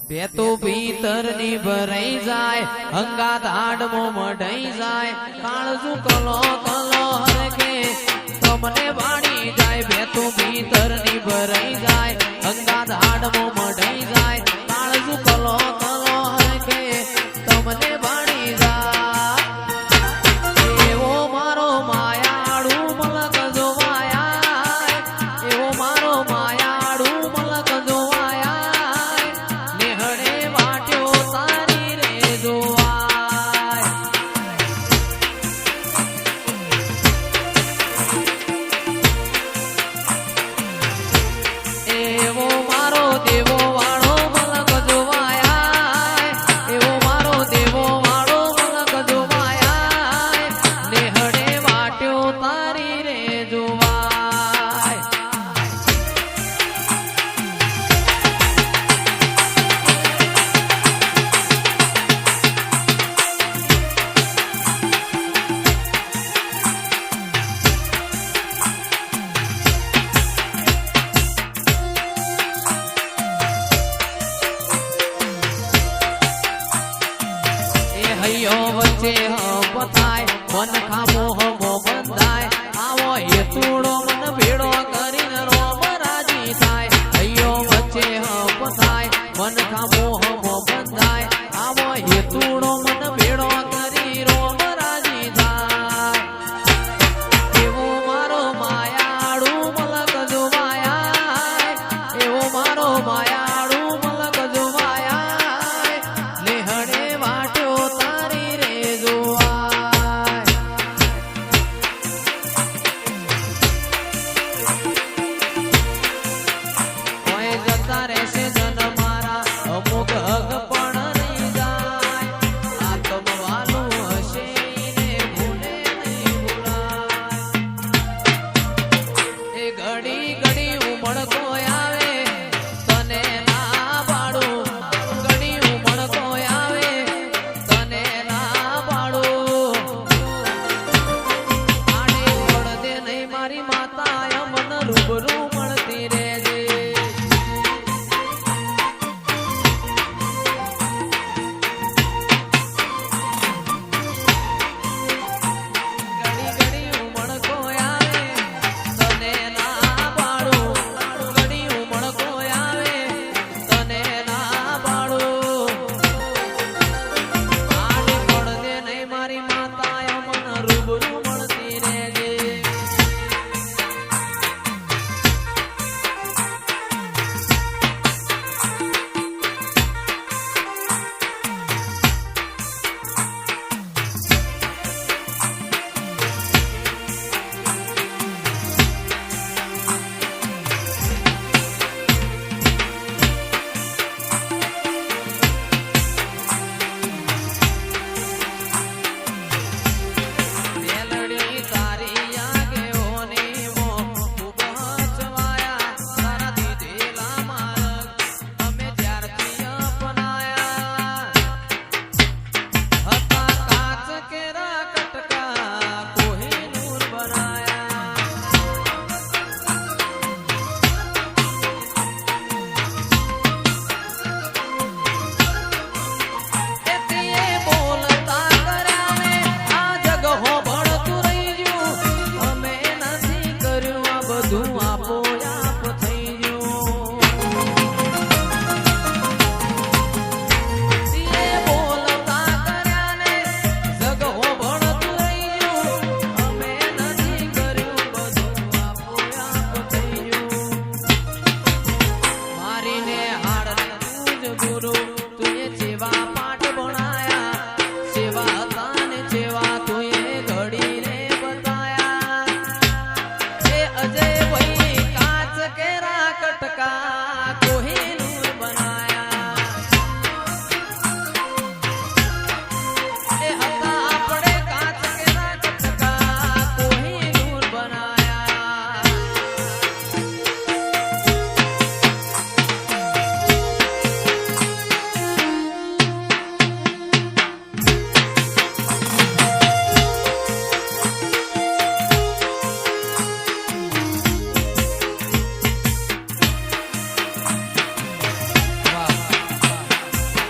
પેતો ભીતરની ભરાઈ જાય અંગાત હાડમો મઢાઈ જાય કાળજું કલો કલો હરખે તમને વાણી જાય પેતો ભીતરની ભરાઈ જાય અંગાત હાડમો મઢાઈ જાય કાળજું કલો કલો હરખે તમને વાણી જાય એવો મારો માયાળુ મલક જોવાયા એવો મારો માયાળુ મલક જોવાયા નેહડે વાટ્યો તારી રે જોવાય એવો મારો દેવો વાળો મલક જોવાયા એવો મારો દેવો વાળો મલક જોવાયા નેહડે વાટ્યો તારી રે જોવાય એ હૈયો વચ્ચે પતાય મન ખામો હમો બંધાય આવો હેતુડો મન ભેડો કરીને રોમ રાજી થાય હૈયો વચ્ચે પતાય મન ખામો હમો બંધાય આવો હેતુડો મન ભેડો કરી રોમ રાજી થાય એવો મારો માયાળુ મલક જોવાયા એવો મારો માયાળુ મલક જોવાયા નેહડે વાટ્યો તારી રે જોવાય કોઈ જતા રહેશે જન મારા અમુક હક પણ નહીં જાય આત્મવાલું હશે ઈને ભૂલે નહીં ભૂલાય એ ઘડી ઘડી ઉમળકો આવે તને ના પાડું ઘડી ઉમળકો આવે તને ના પાડું આડે પડદે નહીં મારી માતા અમન રૂબરૂ મળતી રહેજે ઘડી ઘડી ઉમળકો આવે તને ના પાડું ઘડી ઉમળકો આવે તને ના પાડું આડે પડદે નહીં મારી માતા અમન રૂબરૂ મળતી રહેજે મેલડી તારી આગેઓની મો ખૂબ હચવાયા તારા દીધેલા માર્ગ અમે જ્યારથી અપનાયા હતા કાચ કેરા કટકા કોહિનૂર બનાયા એતીએ બોલતા કર્યા ને આ જગ હોબળતું રહી ગયું અમે નથી કર્યું આ બધું આપોઆપ થઈ ગયું એતીએ બોલતા કર્યા ને જગ હોબળતું રહી ગયું અમે નથી કર્યું બધું આપોઆપ થઈ ગયું મારીને હાડ તું જ ગુરુ